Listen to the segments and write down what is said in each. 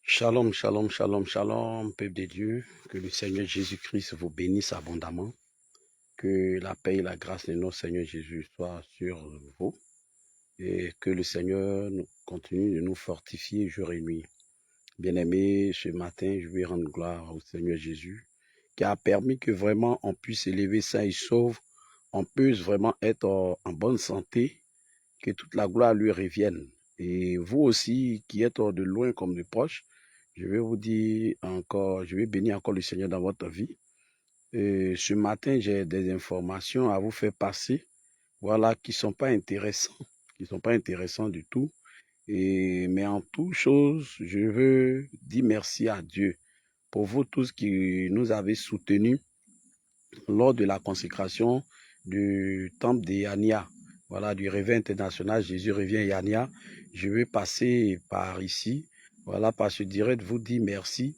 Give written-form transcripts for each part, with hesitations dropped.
Shalom, shalom, shalom, shalom, peuple de Dieu. Que le Seigneur Jésus-Christ vous bénisse abondamment. Que la paix et la grâce de notre Seigneur Jésus soient sur vous. Et que le Seigneur continue de nous fortifier jour et nuit. Bien-aimés, ce matin, je vais rendre gloire au Seigneur Jésus, qui a permis que vraiment on puisse élever sain et sauve, on puisse vraiment être en bonne santé, que toute la gloire lui revienne. Et vous aussi, qui êtes de loin comme de proche, je vais vous dire encore, je vais bénir encore le Seigneur dans votre vie. Et ce matin, j'ai des informations à vous faire passer, voilà, qui sont pas intéressants du tout. Mais en toute chose, je veux dire merci à Dieu pour vous tous qui nous avez soutenus lors de la consécration du temple de Yania, voilà, du réveil international Jésus revient Yania. Je vais passer par ici, voilà, par ce direct, vous dire merci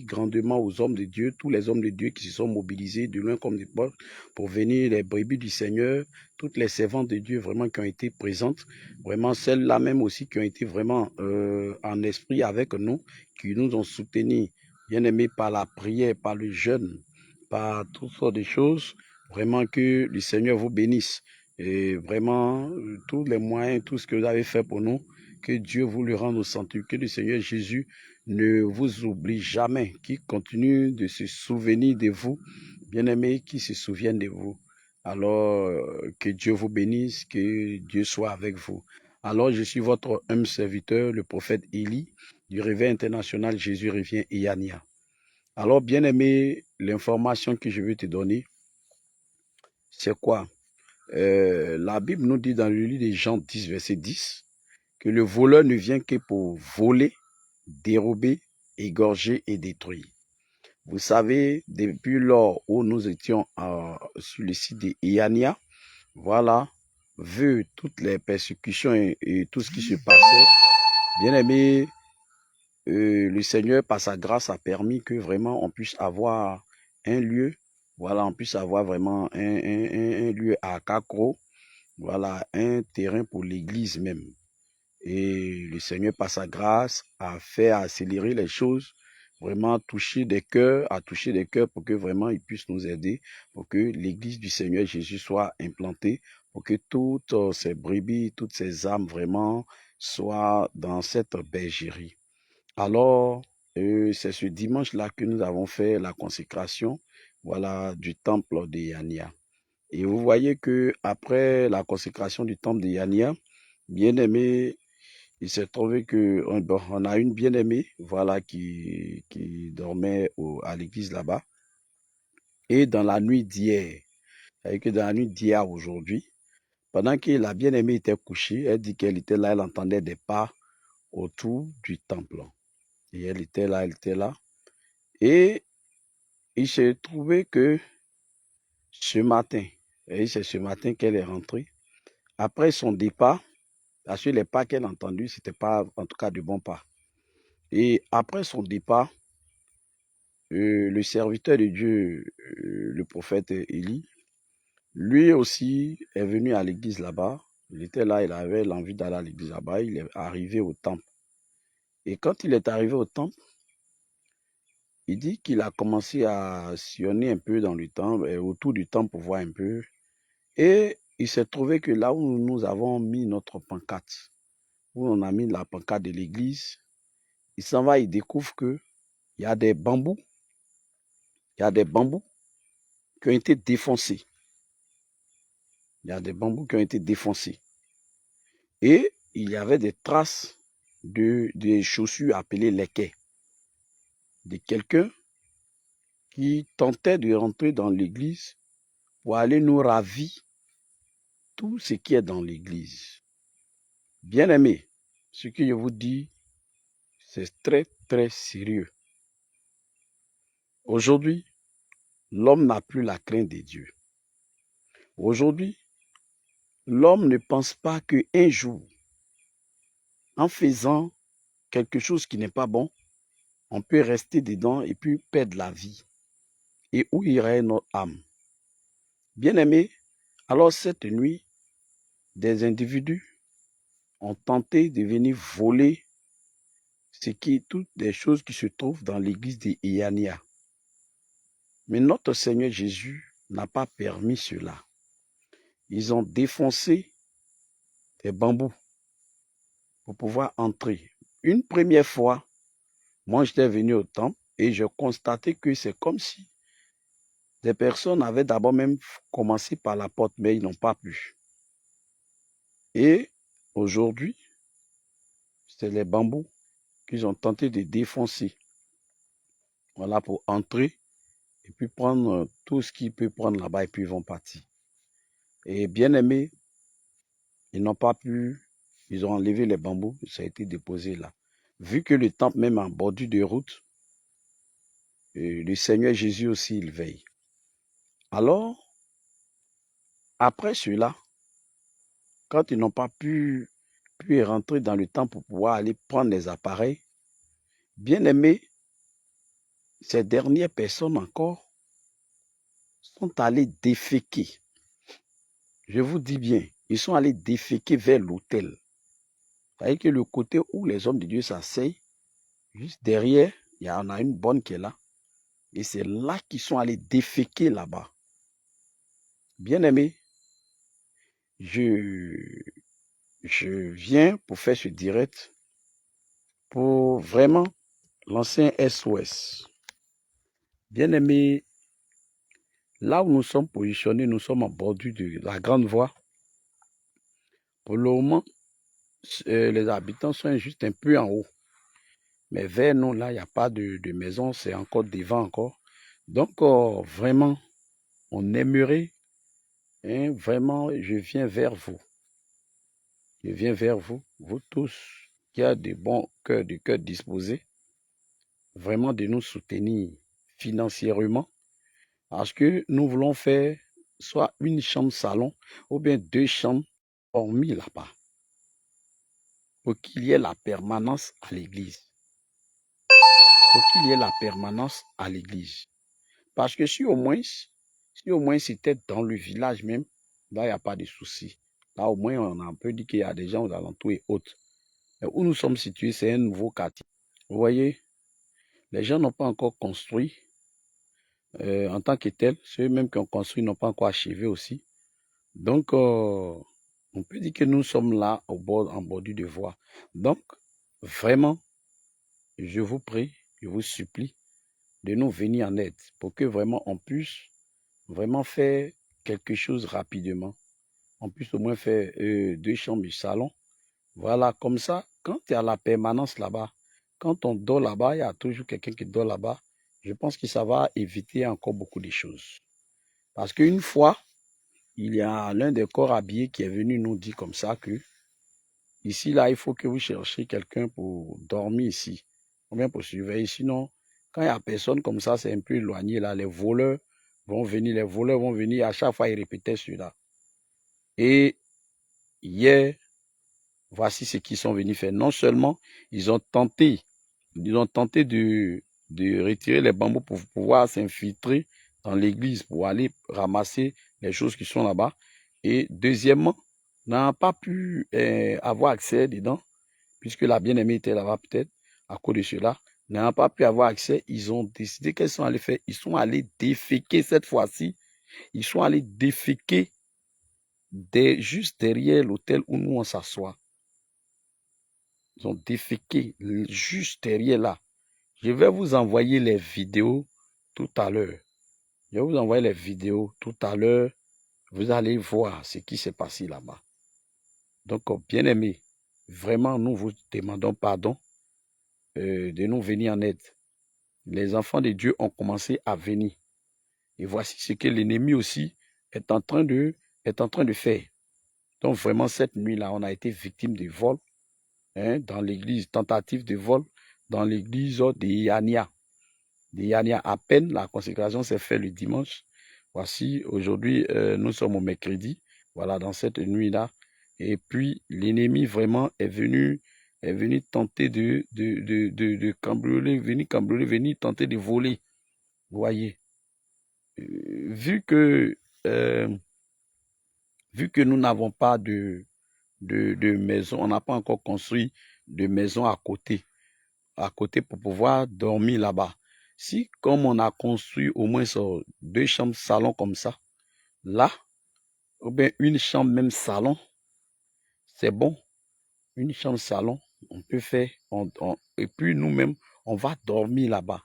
grandement aux hommes de Dieu, tous les hommes de Dieu qui se sont mobilisés de loin comme de proche pour venir, les brebis du Seigneur, toutes les servantes de Dieu vraiment qui ont été présentes, vraiment celles-là même aussi qui ont été vraiment en esprit avec nous, qui nous ont soutenus, bien aimés par la prière, par le jeûne, par toutes sortes de choses. Vraiment que le Seigneur vous bénisse. Et vraiment, tous les moyens, tout ce que vous avez fait pour nous, que Dieu vous le rende au centre. Que le Seigneur Jésus ne vous oublie jamais, qu'il continue de se souvenir de vous, bien-aimés, qui se souviennent de vous. Alors, que Dieu vous bénisse, que Dieu soit avec vous. Alors, je suis votre humble serviteur, le prophète Élie, du Réveil international Jésus revient Yania. Alors, bien-aimé, l'information que je vais te donner, c'est quoi? La Bible nous dit dans le livre de Jean 10, verset 10, que le voleur ne vient que pour voler, dérober, égorger et détruire. Vous savez, depuis lors où nous étions sur le site de Iania, voilà, vu toutes les persécutions et tout ce qui se passait, bien-aimé, le Seigneur, par sa grâce, a permis que vraiment on puisse avoir un lieu, voilà, on puisse avoir vraiment un lieu à Kakro, voilà, un terrain pour l'église même. Et le Seigneur, par sa grâce, a fait accélérer les choses, vraiment toucher des cœurs, pour que vraiment il puisse nous aider, pour que l'église du Seigneur Jésus soit implantée, pour que toutes ces brebis, toutes ces âmes vraiment soient dans cette bergerie. Alors, c'est ce dimanche-là que nous avons fait la consécration, voilà, du temple de Yania. Et vous voyez que après la consécration du temple de Yania, bien aimé, il s'est trouvé que on a une bien-aimée, voilà, qui dormait à l'église là-bas. Et dans la nuit d'hier, c'est-à-dire que dans la nuit d'hier aujourd'hui, pendant que la bien-aimée était couchée, elle dit qu'elle était là, elle entendait des pas autour du temple. Et elle était là, elle était là. Et il s'est trouvé que ce matin, et c'est ce matin qu'elle est rentrée, après son départ, parce que les pas qu'elle a entendus, ce n'était pas en tout cas de bons pas. Et après son départ, le serviteur de Dieu, le prophète Élie, lui aussi est venu à l'église là-bas. Il était là, il avait l'envie d'aller à l'église là-bas. Il est arrivé au temple. Et quand il est arrivé au temple, il dit qu'il a commencé à sillonner un peu dans le temple, autour du temple pour voir un peu. Et il s'est trouvé que là où nous avons mis notre pancarte, où on a mis la pancarte de l'église, il s'en va, il découvre que il y a des bambous, il y a des bambous qui ont été défoncés. Il y a des bambous qui ont été défoncés. Et il y avait des traces des chaussures appelées les quais, de quelqu'un qui tentait de rentrer dans l'église pour aller nous ravir tout ce qui est dans l'église. Bien aimé, ce que je vous dis, c'est très, très sérieux. Aujourd'hui, l'homme n'a plus la crainte de Dieu. Aujourd'hui, l'homme ne pense pas qu'un jour, en faisant quelque chose qui n'est pas bon, on peut rester dedans et puis perdre la vie. Et où irait notre âme? Bien-aimé, alors cette nuit, des individus ont tenté de venir voler toutes les choses qui se trouvent dans l'église de Iania. Mais notre Seigneur Jésus n'a pas permis cela. Ils ont défoncé des bambous pour pouvoir entrer. Une première fois, moi j'étais venu au temple et je constatais que c'est comme si des personnes avaient d'abord même commencé par la porte, mais ils n'ont pas pu. Et aujourd'hui, c'est les bambous qu'ils ont tenté de défoncer. Voilà, pour entrer et puis prendre tout ce qu'ils peuvent prendre là-bas et puis ils vont partir. Et bien aimé, ils n'ont pas pu, ils ont enlevé les bambous, ça a été déposé là. Vu que le temple même en bordure de route, le Seigneur Jésus aussi, il veille. Alors, après cela, quand ils n'ont pas pu rentrer dans le temple pour pouvoir aller prendre les appareils, bien aimé, ces dernières personnes encore sont allées déféquer. Je vous dis bien, ils sont allés déféquer vers l'autel. Vous voyez que le côté où les hommes de Dieu s'asseyent, juste derrière, il y en a une bonne qui est là. Et c'est là qu'ils sont allés déféquer là-bas. Bien aimé, je viens pour faire ce direct pour vraiment lancer un SOS. Bien aimé, là où nous sommes positionnés, nous sommes en bordure de la grande voie. Pour le moment, les habitants sont juste un peu en haut. Mais vers nous, là, il n'y a pas de maison, c'est encore devant encore. Donc, vraiment, on aimerait, hein, vraiment, je viens vers vous. Je viens vers vous, vous tous, qui avez de bons cœurs, de cœurs disposés, vraiment de nous soutenir financièrement, parce que nous voulons faire soit une chambre salon ou bien 2 chambres hormis là-bas, pour qu'il y ait la permanence à l'église. Pour qu'il y ait la permanence à l'église. Parce que si au moins c'était dans le village même, là, il n'y a pas de souci. Là, au moins, on a un peu dit qu'il y a des gens aux alentours et autres. Mais où nous sommes situés, c'est un nouveau quartier. Vous voyez, les gens n'ont pas encore construit en tant que tel. Ceux même qui ont construit n'ont pas encore achevé aussi. Donc, on peut dire que nous sommes là en bordure de voie. Donc, vraiment, je vous prie, je vous supplie de nous venir en aide pour que vraiment on puisse vraiment faire quelque chose rapidement. On puisse au moins faire 2 chambres de salon. Voilà, comme ça, quand il y a la permanence là-bas, quand on dort là-bas, il y a toujours quelqu'un qui dort là-bas. Je pense que ça va éviter encore beaucoup de choses. Parce qu'une fois, il y a l'un des corps habillés qui est venu nous dire comme ça que ici, là, il faut que vous cherchiez quelqu'un pour dormir ici, ou bien pour surveiller. Sinon, quand il n'y a personne comme ça, c'est un peu éloigné là. Les voleurs vont venir, à chaque fois, ils répétaient cela. Et hier, voici ce qu'ils sont venus faire. Non seulement, ils ont tenté de retirer les bambous pour pouvoir s'infiltrer dans l'église, pour aller ramasser les choses qui sont là-bas. Et deuxièmement, n'ont pas pu avoir accès dedans, puisque la bien-aimée était là-bas peut-être, à cause de cela, n'ayant pas pu avoir accès, ils ont décidé qu'elles sont allées faire. Ils sont allés déféquer cette fois-ci. Ils sont allés déféquer juste derrière l'hôtel où nous on s'assoit. Ils ont déféqué juste derrière là. Je vais vous envoyer les vidéos tout à l'heure. Je vais vous envoyer les vidéos tout à l'heure. Vous allez voir ce qui s'est passé là-bas. Donc, bien aimés, vraiment, nous vous demandons pardon de nous venir en aide. Les enfants de Dieu ont commencé à venir. Et voici ce que l'ennemi aussi est en train de faire. Donc, vraiment, cette nuit-là, on a été victime de vol dans l'église, tentative de vol dans l'église de Iania. À peine la consécration s'est faite le dimanche. Voici, aujourd'hui, nous sommes au mercredi. Voilà, dans cette nuit-là. Et puis, l'ennemi vraiment est venu tenter de cambrioler, venir tenter de voler. Vous voyez. Vu que nous n'avons pas de maison, on n'a pas encore construit de maison à côté. à côté pour pouvoir dormir là-bas. Si, comme on a construit au moins 2 chambres salon comme ça, là, ou bien une chambre même salon, c'est bon. Une chambre salon, on peut faire, et puis nous-mêmes, on va dormir là-bas.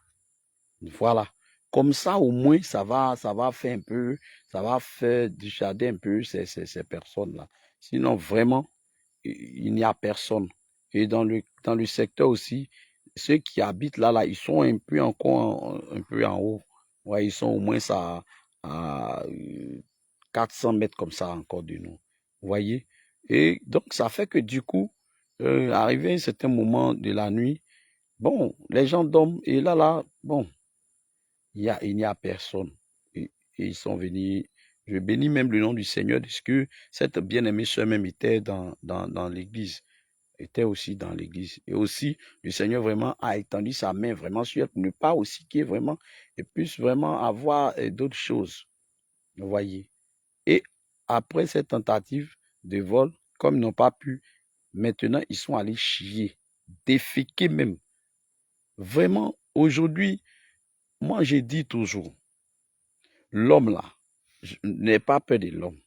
Voilà. Comme ça, au moins, ça va faire un peu, ça va faire dissuader un peu ces personnes-là. Sinon, vraiment, il n'y a personne. Et dans le secteur aussi, ceux qui habitent là, ils sont un peu encore un peu en haut. Ouais, ils sont au moins à 400 mètres comme ça encore de nous. Vous voyez? Et donc, ça fait que du coup, arrivé à un certain moment de la nuit, bon, les gens dorment et là, bon, il n'y a personne. Et ils sont venus. Je bénis même le nom du Seigneur, parce que cette bien-aimée soeur même était dans l'église, était aussi dans l'église. Et aussi, le Seigneur vraiment a étendu sa main vraiment sur elle pour ne pas aussi qu'il y ait vraiment, et puisse vraiment avoir d'autres choses. Vous voyez. Et après cette tentative de vol, comme ils n'ont pas pu, maintenant ils sont allés chier, déféquer même. Vraiment, aujourd'hui, moi j'ai dit toujours, l'homme là, je n'ai pas peur de l'homme,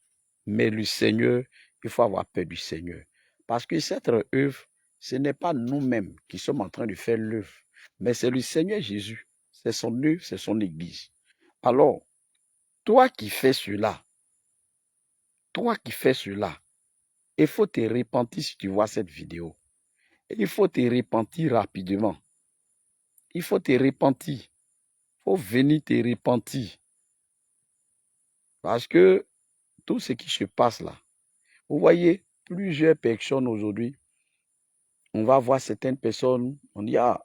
mais le Seigneur, il faut avoir peur du Seigneur. Parce que cette œuvre, ce n'est pas nous-mêmes qui sommes en train de faire l'œuvre, mais c'est le Seigneur Jésus. C'est son œuvre, c'est son église. Alors, toi qui fais cela, il faut te repentir si tu vois cette vidéo. Il faut te repentir rapidement. Il faut te repentir. Il faut venir te repentir. Parce que tout ce qui se passe là, vous voyez, plusieurs personnes aujourd'hui, on va voir certaines personnes, on dit, ah,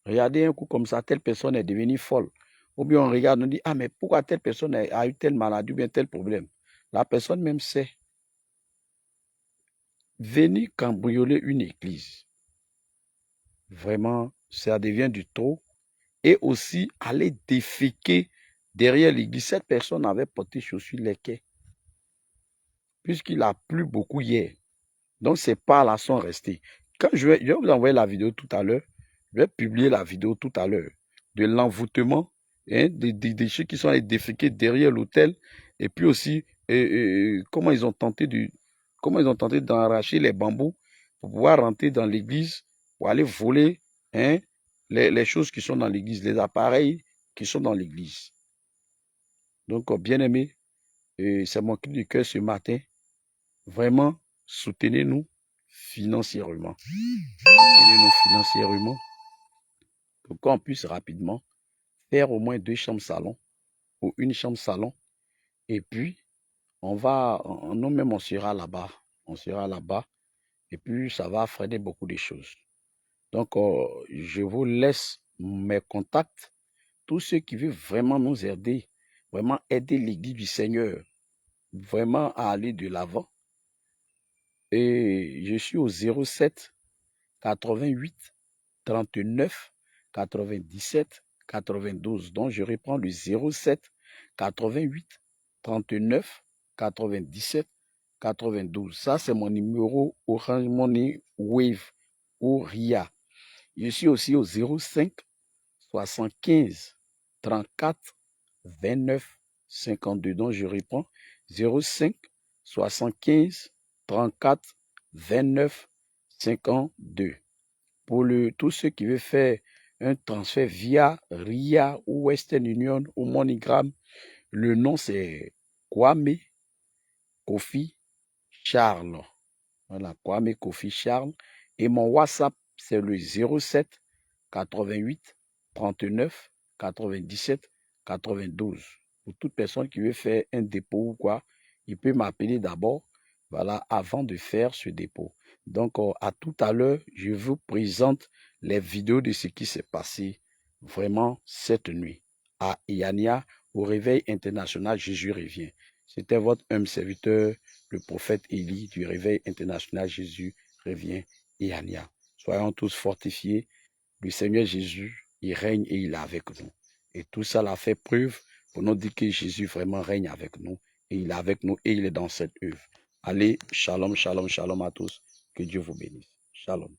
regardez un coup comme ça, telle personne est devenue folle. Ou bien on regarde, on dit, ah, mais pourquoi telle personne a eu telle maladie ou bien tel problème? La personne même sait. Venir cambrioler une église, vraiment, ça devient du trop. Et aussi aller déféquer derrière l'église. Cette personne avait porté chaussures lesquelles, puisqu'il a plu beaucoup hier. Donc, ces pas-là sont restés. Quand je vais vous envoyer la vidéo tout à l'heure, je vais publier la vidéo tout à l'heure de l'envoûtement, hein, des déchets qui sont allés déféquer derrière l'hôtel, et puis aussi comment ils ont tenté d'enracher les bambous pour pouvoir rentrer dans l'église, pour aller voler, hein, les choses qui sont dans l'église, les appareils qui sont dans l'église. Donc, bien aimé, c'est mon cri du cœur ce matin. Vraiment, soutenez-nous financièrement. Soutenez-nous financièrement pour qu'on puisse rapidement faire au moins 2 chambres salon ou une chambre salon. Et puis, nous-mêmes, on sera là-bas. On sera là-bas. Et puis, ça va freiner beaucoup de choses. Donc, je vous laisse mes contacts. Tous ceux qui veulent vraiment nous aider, vraiment aider l'Église du Seigneur, vraiment à aller de l'avant. Et je suis au 07 88 39 97 92. Donc, je reprends le 07 88 39 97 92. Ça, c'est mon numéro Orange Money Wave ou RIA. Je suis aussi au 05 75 34 29 52. Donc, je reprends 05 75 34 29 52. Pour tous ceux qui veulent faire un transfert via RIA ou Western Union ou MoneyGram, le nom c'est Kwame Kofi Charles. Voilà, Kwame Kofi Charles. Et mon WhatsApp, c'est le 07 88 39 97 92. Pour toute personne qui veut faire un dépôt ou quoi, il peut m'appeler d'abord, voilà, avant de faire ce dépôt. Donc, à tout à l'heure, je vous présente les vidéos de ce qui s'est passé vraiment cette nuit à Iania, au Réveil international Jésus revient. C'était votre homme serviteur, le prophète Élie du Réveil international Jésus revient, Iania. Soyons tous fortifiés. Le Seigneur Jésus, il règne et il est avec nous. Et tout ça l'a fait preuve pour nous dire que Jésus vraiment règne avec nous. Et il est avec nous et il est dans cette œuvre. Allez, shalom, shalom, shalom à tous. Que Dieu vous bénisse. Shalom.